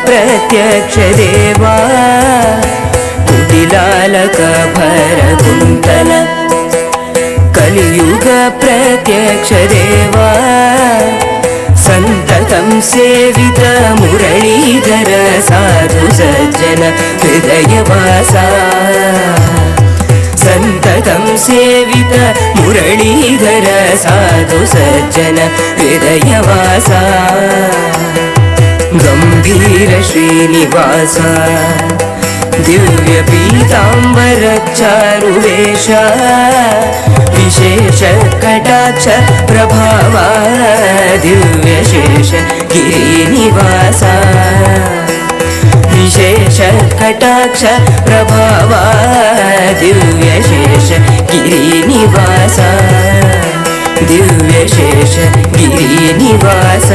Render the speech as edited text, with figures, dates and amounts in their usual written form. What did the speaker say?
प्रत्यक्ष देवा कुटिलालक भरकुन्तल कलियुग प्रत्यक्ष देवा सन्ततं सेवित मुरलीधर साधु सज्जन हृदयवासा सन्ततं सेवित मुरलीधर साधु सज्जन हृदयवासा गम्भीर श्रीनिवास दिव्य पीताम्बर चारुवेश विशेष कटाक्ष प्रभावा दिव्यशेष गिरिनिवास विशेष कटाक्ष प्रभावा दिव्यशेष गिरिनिवास दिव्यशेष गिरिनिवास